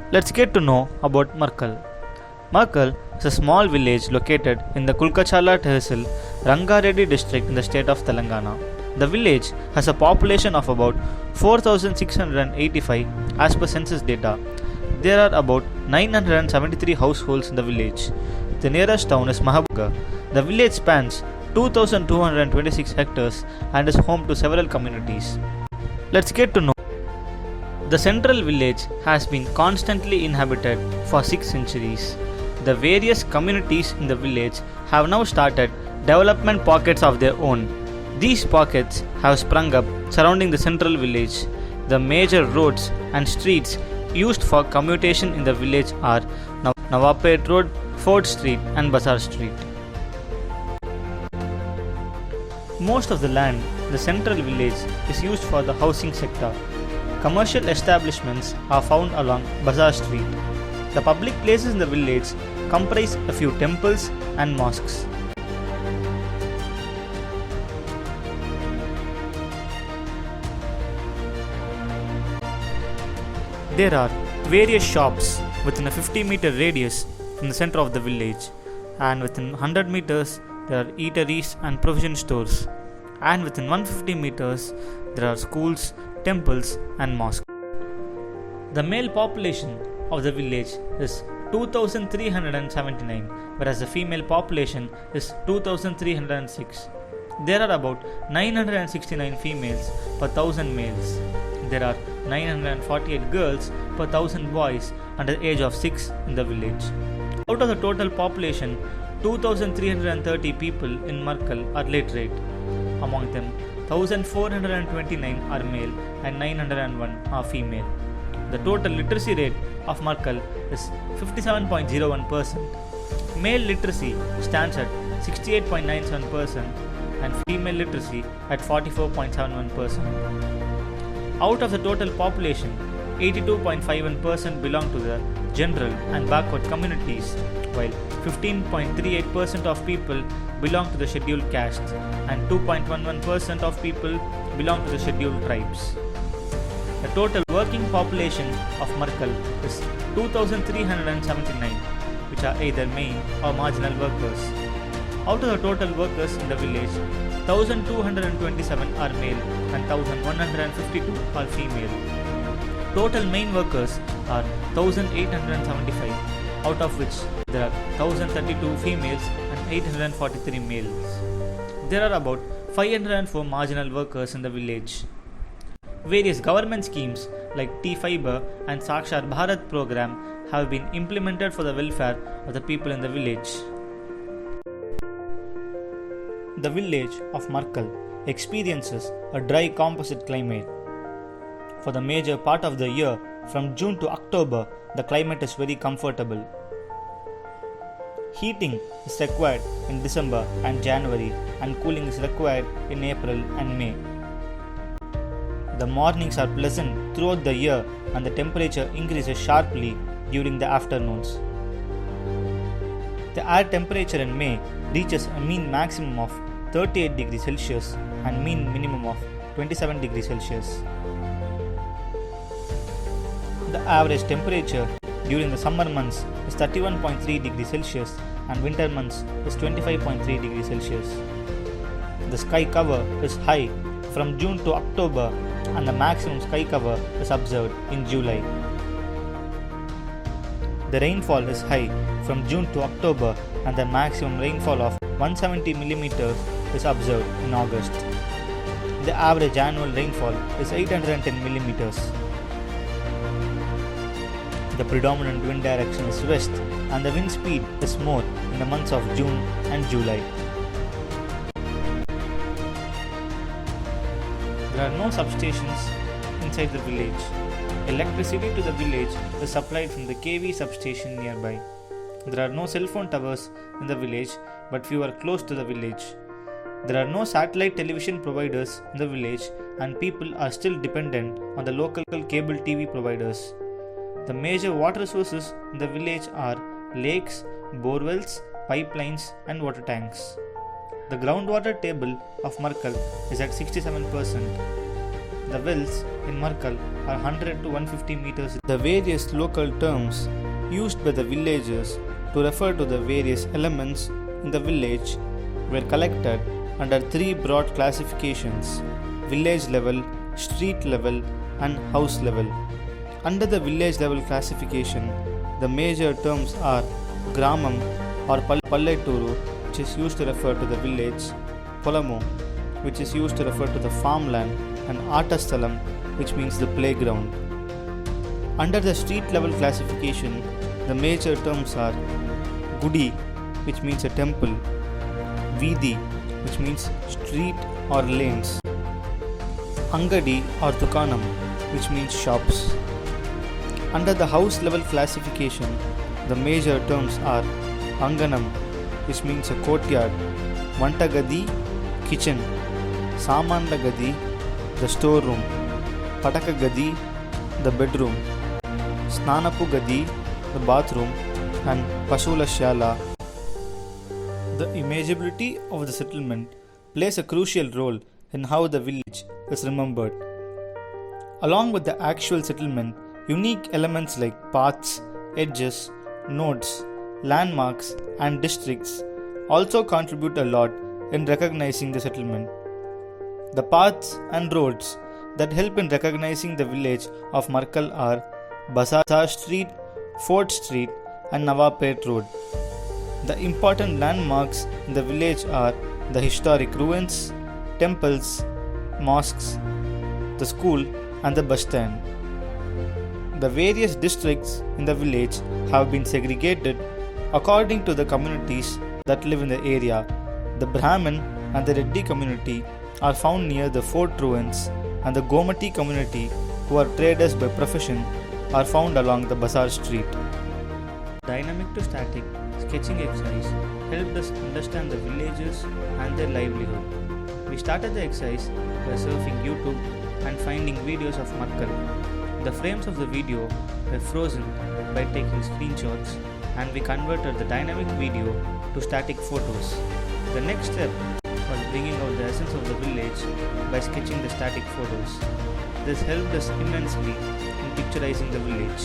Let's get to know about Markal. Markal is a small village located in the Kulkachala Tehsil, Rangareddy district in the state of Telangana. The village has a population of about 4,685 as per census data. There are about 973 households in the village. The nearest town is Mahabubnagar. The village spans 2,226 hectares and is home to several communities. Let's get to know. The central village has been constantly inhabited for 6 centuries. The various communities in the village have now started development pockets of their own. These pockets have sprung up surrounding the central village. The major roads and streets used for commutation in the village are Nawapet Road, Fort Street and Bazaar Street. Most of the land in the central village is used for the housing sector. Commercial establishments are found along Bazaar Street. The public places in the village comprise a few temples and mosques. There are various shops within a 50-meter radius from the center of the village, and within 100 meters there are eateries and provision stores, and within 150 meters there are schools, temples and mosques. The male population of the village is 2,379, whereas the female population is 2,306. There are about 969 females per 1,000 males. There are 948 girls per 1,000 boys under the age of 6 in the village. Out of the total population, 2,330 people in Markal are literate. Among them, 1,429 are male and 901 are female. The total literacy rate of Markal is 57.01%. Male literacy stands at 68.97% and female literacy at 44.71%. Out of the total population, 82.51% belong to the general and backward communities, while 15.38% of people belong to the scheduled castes and 2.11% of people belong to the scheduled tribes. The total working population of Markal is 2,379, which are either main or marginal workers. Out of the total workers in the village, 1,227 are male and 1,152 are female. Total main workers are 1,875, out of which there are 1,032 females and 843 males. There are about 504 marginal workers in the village. Various government schemes like T-Fiber and Sakshar Bharat program have been implemented for the welfare of the people in the village. The village of Markal experiences a dry composite climate. For the major part of the year, from June to October, the climate is very comfortable. Heating is required in December and January, and cooling is required in April and May. The mornings are pleasant throughout the year, and the temperature increases sharply during the afternoons. The air temperature in May reaches a mean maximum of 38 degrees Celsius and mean minimum of 27 degrees Celsius. The average temperature during the summer months is 31.3 degrees Celsius and winter months is 25.3 degrees Celsius. The sky cover is high from June to October, and the maximum sky cover is observed in July. The rainfall is high from June to October, and the maximum rainfall of 170 mm is observed in August. The average annual rainfall is 810 mm. The predominant wind direction is west, and the wind speed is more in the months of June and July. There are no substations inside the village. Electricity to the village is supplied from the KV substation nearby. There are no cell phone towers in the village, but few are close to the village. There are no satellite television providers in the village, and people are still dependent on the local cable TV providers. The major water sources in the village are lakes, borewells, pipelines and water tanks. The groundwater table of Markal is at 67%. The wells in Markal are 100 to 150 meters. The various local terms used by the villagers to refer to the various elements in the village were collected under three broad classifications: village level, street level, and house level. Under the village level classification, the major terms are Gramam or Palleturu, which is used to refer to the village, Polamu, which is used to refer to the farmland, and Atastalam, which means the playground. Under the street level classification, the major terms are Gudi, which means a temple, Vidi, which means street or lanes, Angadi or Dukanam, which means shops. Under the house level classification, the major terms are Anganam, which means a courtyard, Vantagadi, kitchen, Samandagadi, the storeroom, Patakagadi, the bedroom, Snanapugadi, the bathroom, and Pasulashala. The imageability of the settlement plays a crucial role in how the village is remembered. Along with the actual settlement, unique elements like paths, edges, nodes, landmarks, and districts also contribute a lot in recognizing the settlement. The paths and roads that help in recognizing the village of Markal are Bazar Street, Fort Street, and Nawapet Road. The important landmarks in the village are the historic ruins, temples, mosques, the school, and the bus stand. The various districts in the village have been segregated according to the communities that live in the area. The Brahmin and the Reddy community are found near the fort ruins, and the Gomati community, who are traders by profession, are found along the Bazar Street. Dynamic to static sketching exercise helped us understand the villages and their livelihood. We started the exercise by surfing YouTube and finding videos of Markal. The frames of the video were frozen by taking screenshots, and we converted the dynamic video to static photos. The next step was bringing out the essence of the village by sketching the static photos. This helped us immensely in picturizing the village.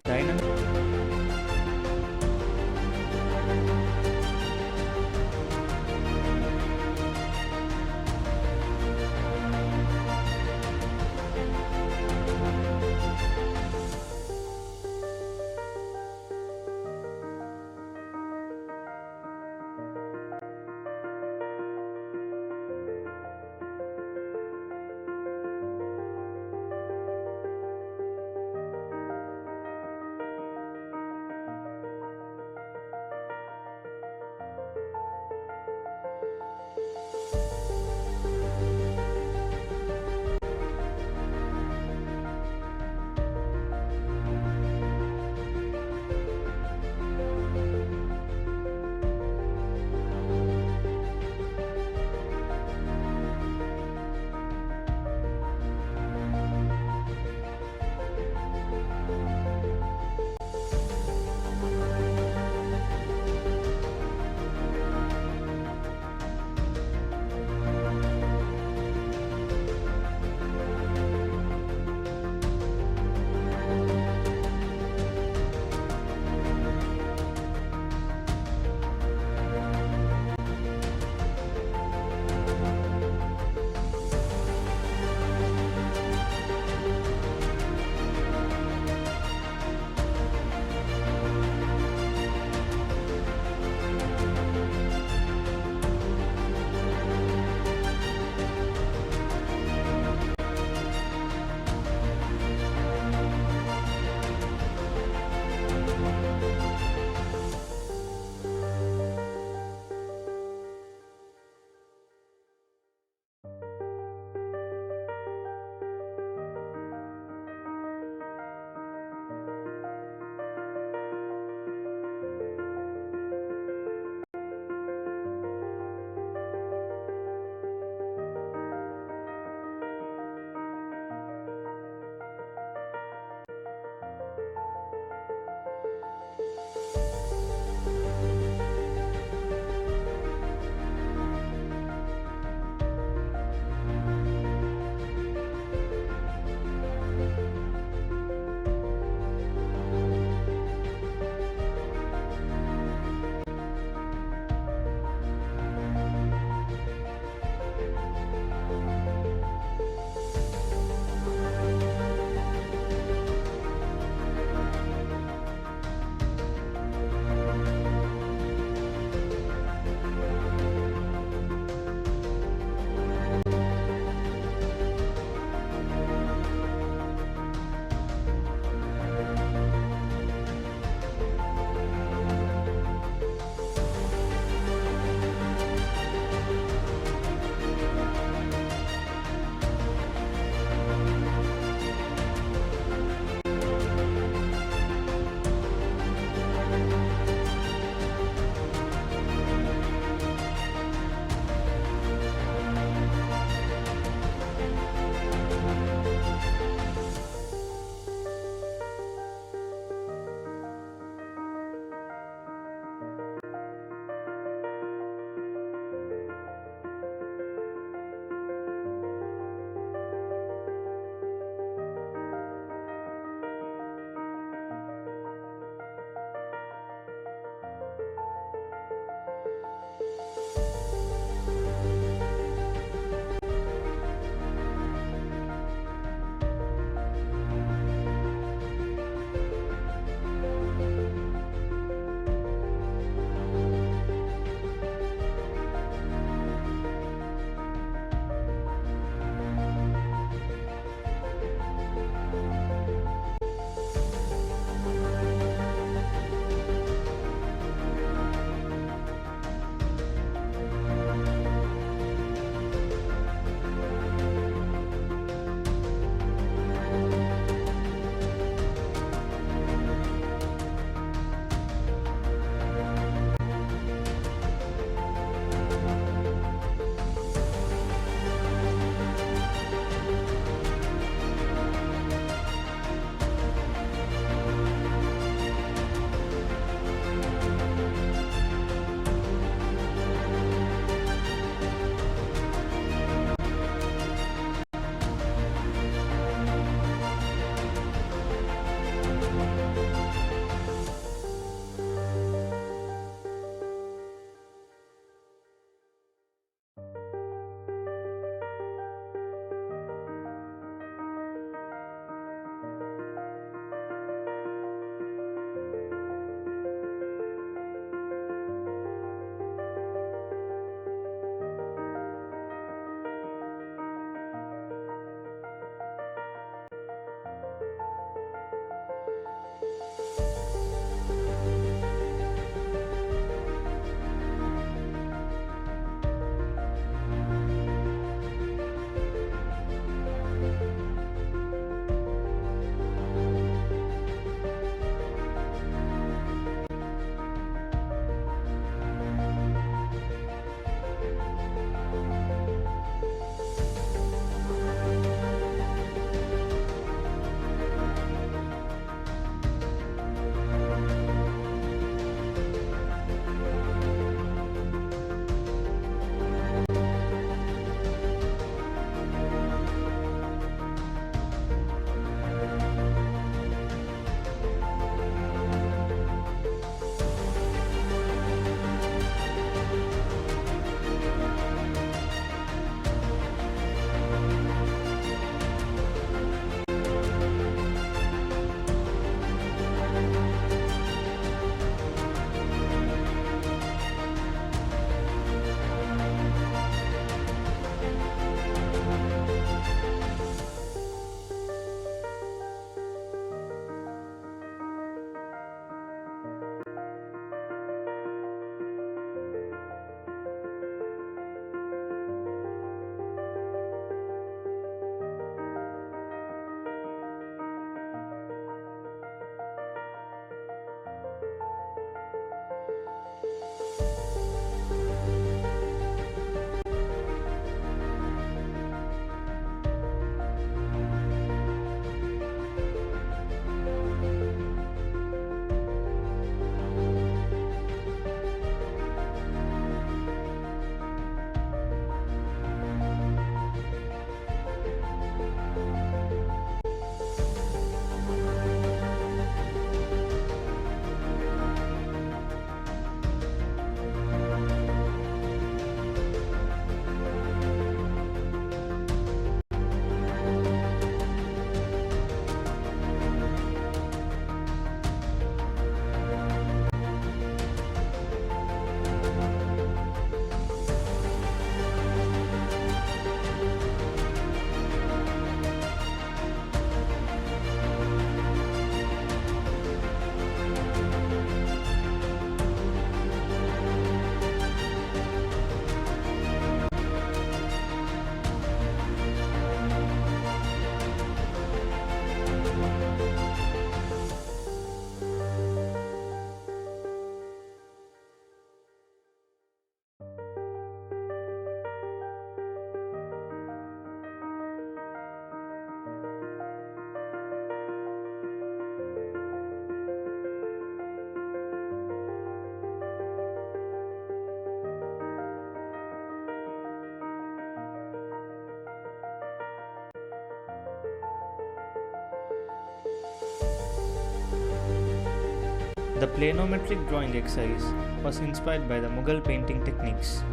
The planometric drawing exercise was inspired by the Mughal painting techniques.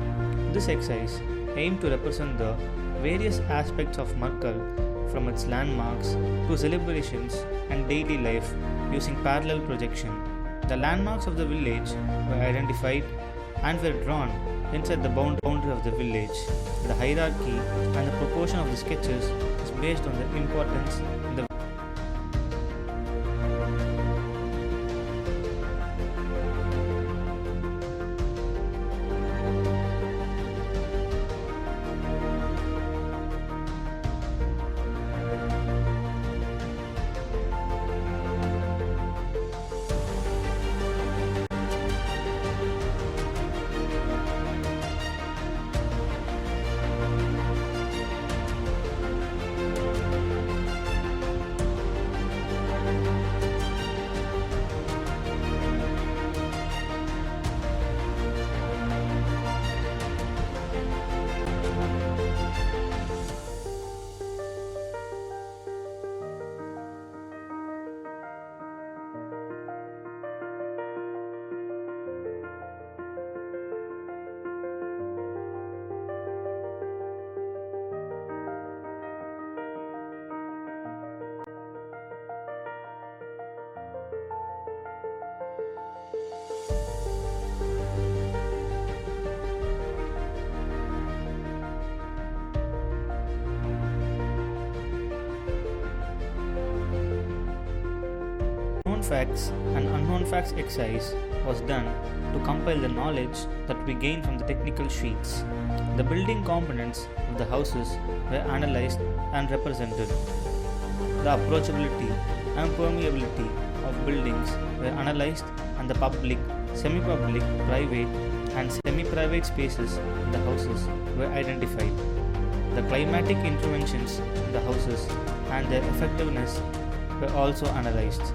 This exercise aimed to represent the various aspects of Markal from its landmarks to celebrations and daily life using parallel projection. The landmarks of the village were identified and were drawn inside the boundary of the village. The hierarchy and the proportion of the sketches is based on the importance in the known facts and unknown facts exercise was done to compile the knowledge that we gain from the technical sheets. The building components of the houses were analyzed and represented. The approachability and permeability of buildings were analyzed and the public, semi-public, private and semi-private spaces in the houses were identified. The climatic interventions in the houses and their effectiveness were also analyzed.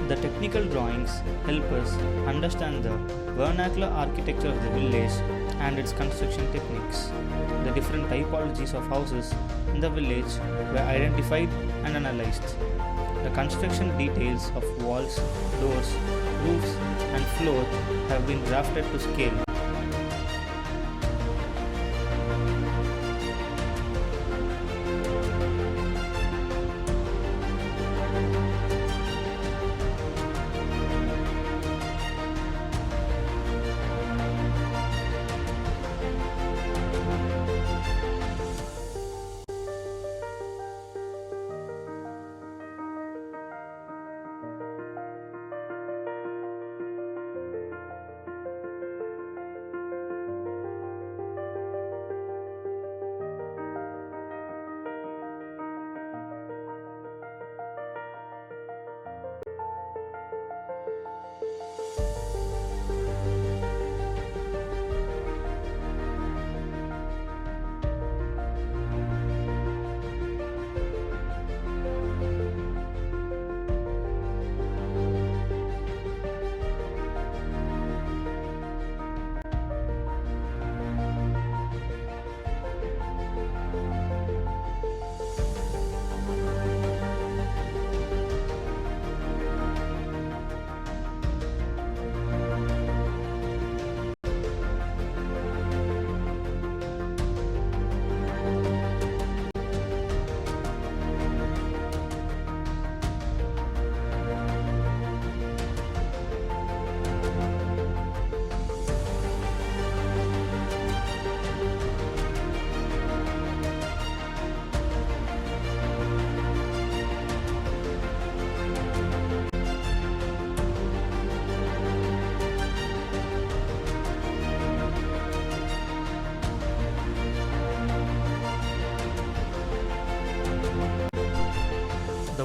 The technical drawings help us understand the vernacular architecture of the village and its construction techniques. The different typologies of houses in the village were identified and analyzed. The construction details of walls, doors, roofs, and floor have been drafted to scale.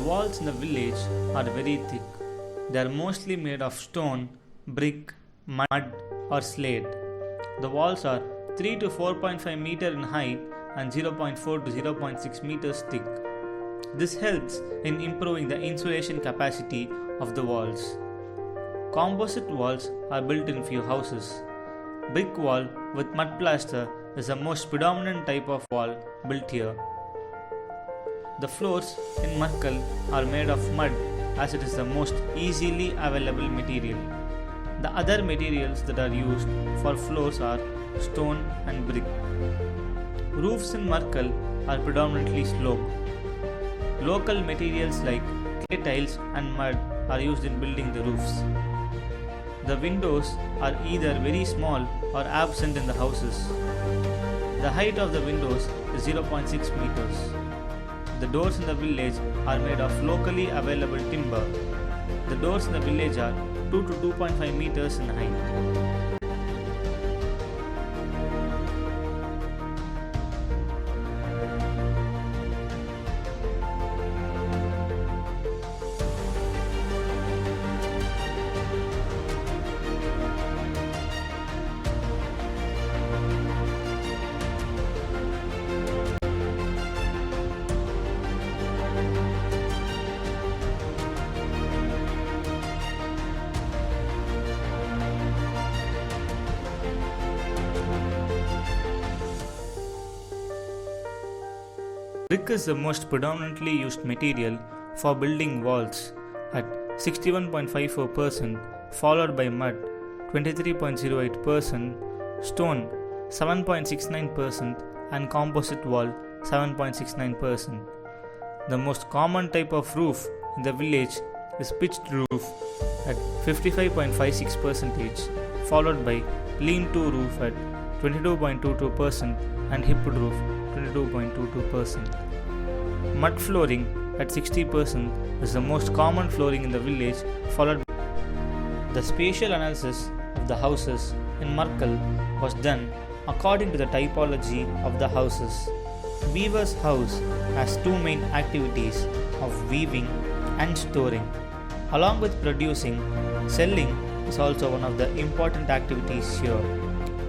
walls in the village are very thick. They are mostly made of stone, brick, mud, or slate. The walls are 3 to 4.5 meter in height and 0.4 to 0.6 meters thick. This helps in improving the insulation capacity of the walls. Composite walls are built in few houses. Brick wall with mud plaster is the most predominant type of wall built here. The floors in Markal are made of mud as it is the most easily available material. The other materials that are used for floors are stone and brick. Roofs in Markal are predominantly sloped. Local materials like clay tiles and mud are used in building the roofs. The windows are either very small or absent in the houses. The height of the windows is 0.6 meters. The doors in the village are made of locally available timber. The doors in the village are 2 to 2.5 meters in height. Brick is the most predominantly used material for building walls at 61.54%, followed by mud 23.08%, stone 7.69%, and composite wall 7.69%. The most common type of roof in the village is pitched roof at 55.56%, followed by lean-to roof at 22.22% and hipped roof 22.22%. Mud flooring at 60% is the most common flooring in the village, followed by the spatial analysis of the houses in Markal was done according to the typology of the houses. Weaver's house has two main activities of weaving and storing. Along with producing, selling is also one of the important activities here.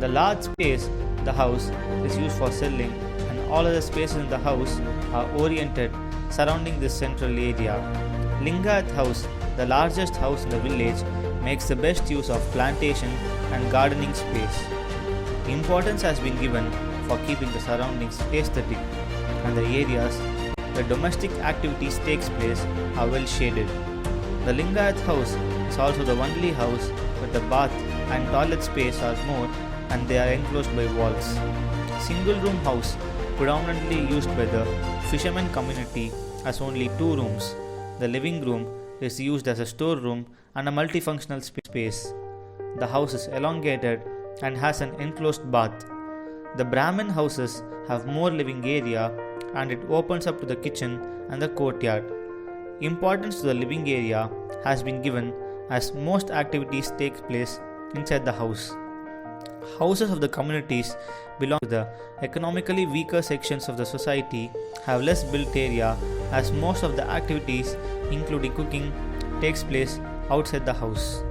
The large space in the house is used for selling, and all other spaces in the house are oriented surrounding this central area. Lingayath house, the largest house in the village, makes the best use of plantation and gardening space. Importance has been given for keeping the surroundings aesthetic, and the areas where domestic activities takes place are well shaded. The Lingayath house is also the only house where the bath and toilet space are more and they are enclosed by walls. Single room house predominantly used by the fishermen community has only two rooms. The living room is used as a storeroom and a multifunctional space. The house is elongated and has an enclosed bath. The Brahmin houses have more living area and it opens up to the kitchen and the courtyard. Importance to the living area has been given as most activities take place inside the house. Houses of the communities belong to the economically weaker sections of the society have less built area as most of the activities including cooking takes place outside the house.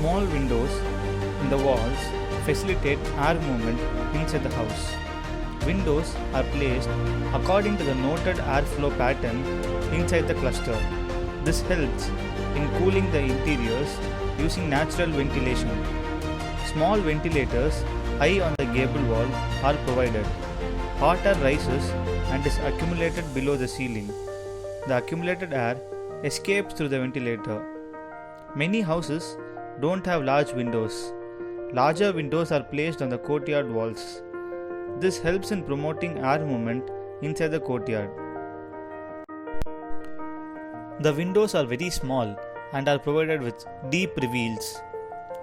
Small windows in the walls facilitate air movement inside the house. Windows are placed according to the noted airflow pattern inside the cluster. This helps in cooling the interiors using natural ventilation. Small ventilators high on the gable wall are provided. Hot air rises and is accumulated below the ceiling. The accumulated air escapes through the ventilator. Many houses don't have large windows. Larger windows are placed on the courtyard walls. This helps in promoting air movement inside the courtyard. The windows are very small and are provided with deep reveals.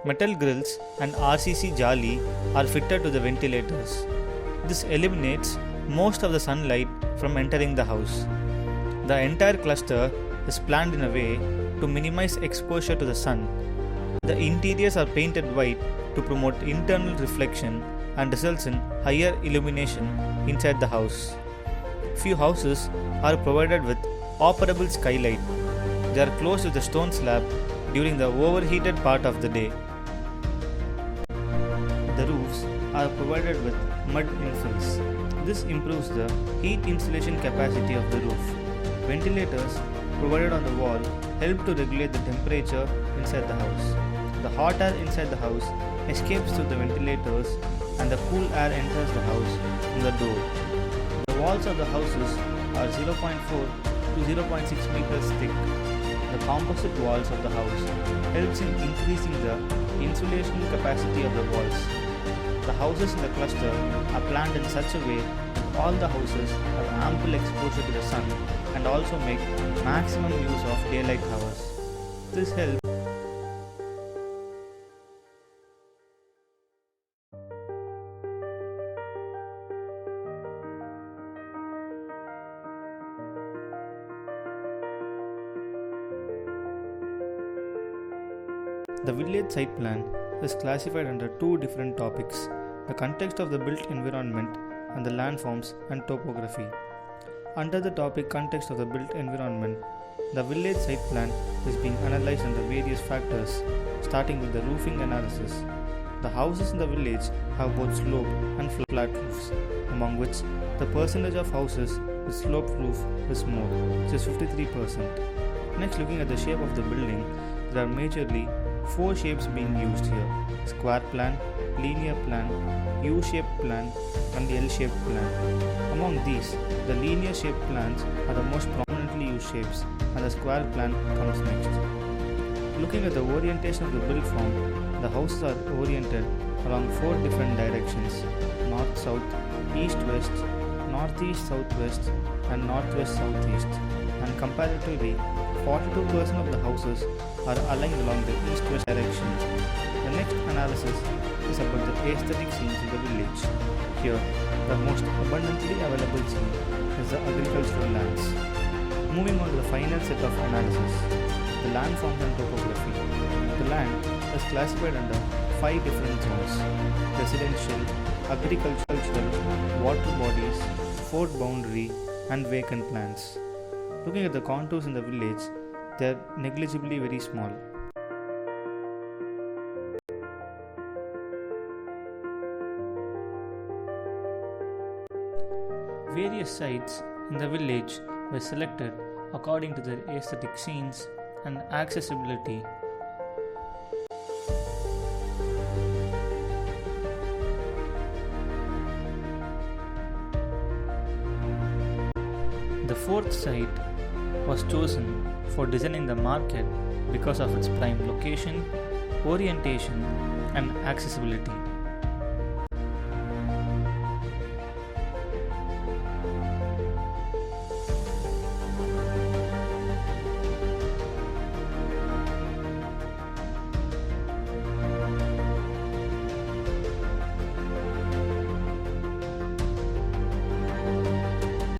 Metal grills and RCC jali are fitted to the ventilators. This eliminates most of the sunlight from entering the house. The entire cluster is planned in a way to minimize exposure to the sun. The interiors are painted white to promote internal reflection and results in higher illumination inside the house. Few houses are provided with operable skylight. They are closed with a stone slab during the overheated part of the day. The roofs are provided with mud infills. This improves the heat insulation capacity of the roof. Ventilators provided on the wall help to regulate the temperature inside the house. The hot air inside the house escapes through the ventilators and the cool air enters the house from the door. The walls of the houses are 0.4 to 0.6 meters thick. The composite walls of the house helps in increasing the insulation capacity of the walls. The houses in the cluster are planned in such a way that all the houses have ample exposure to the sun and also make maximum use of daylight hours. This helps The village site plan is classified under two different topics: the context of the built environment and the landforms and topography. Under the topic context of the built environment, the village site plan is being analyzed under various factors, starting with the roofing analysis. The houses in the village have both sloped and flat roofs, among which the percentage of houses with sloped roof is more, which is 53%. Next, looking at the shape of the building, there are majorly four shapes being used here: square plan, linear plan, U-shaped plan, and L-shaped plan. Among these, the linear shaped plans are the most prominently used shapes, and the square plan comes next. Looking at the orientation of the build form, the houses are oriented along four different directions: north-south, east-west, northeast-southwest, and northwest-southeast. And comparatively, 42% of the houses are aligned along the east-west direction. The next analysis is about the aesthetic scenes in the village. Here, the most abundantly available scene is the agricultural lands. Moving on to the final set of analysis, the landforms and topography. The land is classified under 5 different zones: residential, agricultural, water bodies, fort boundary, and vacant lands. Looking at the contours in the village, they are negligibly very small. Various sites in the village were selected according to their aesthetic scenes and accessibility. The fourth site was chosen for designing the market because of its prime location, orientation, and accessibility.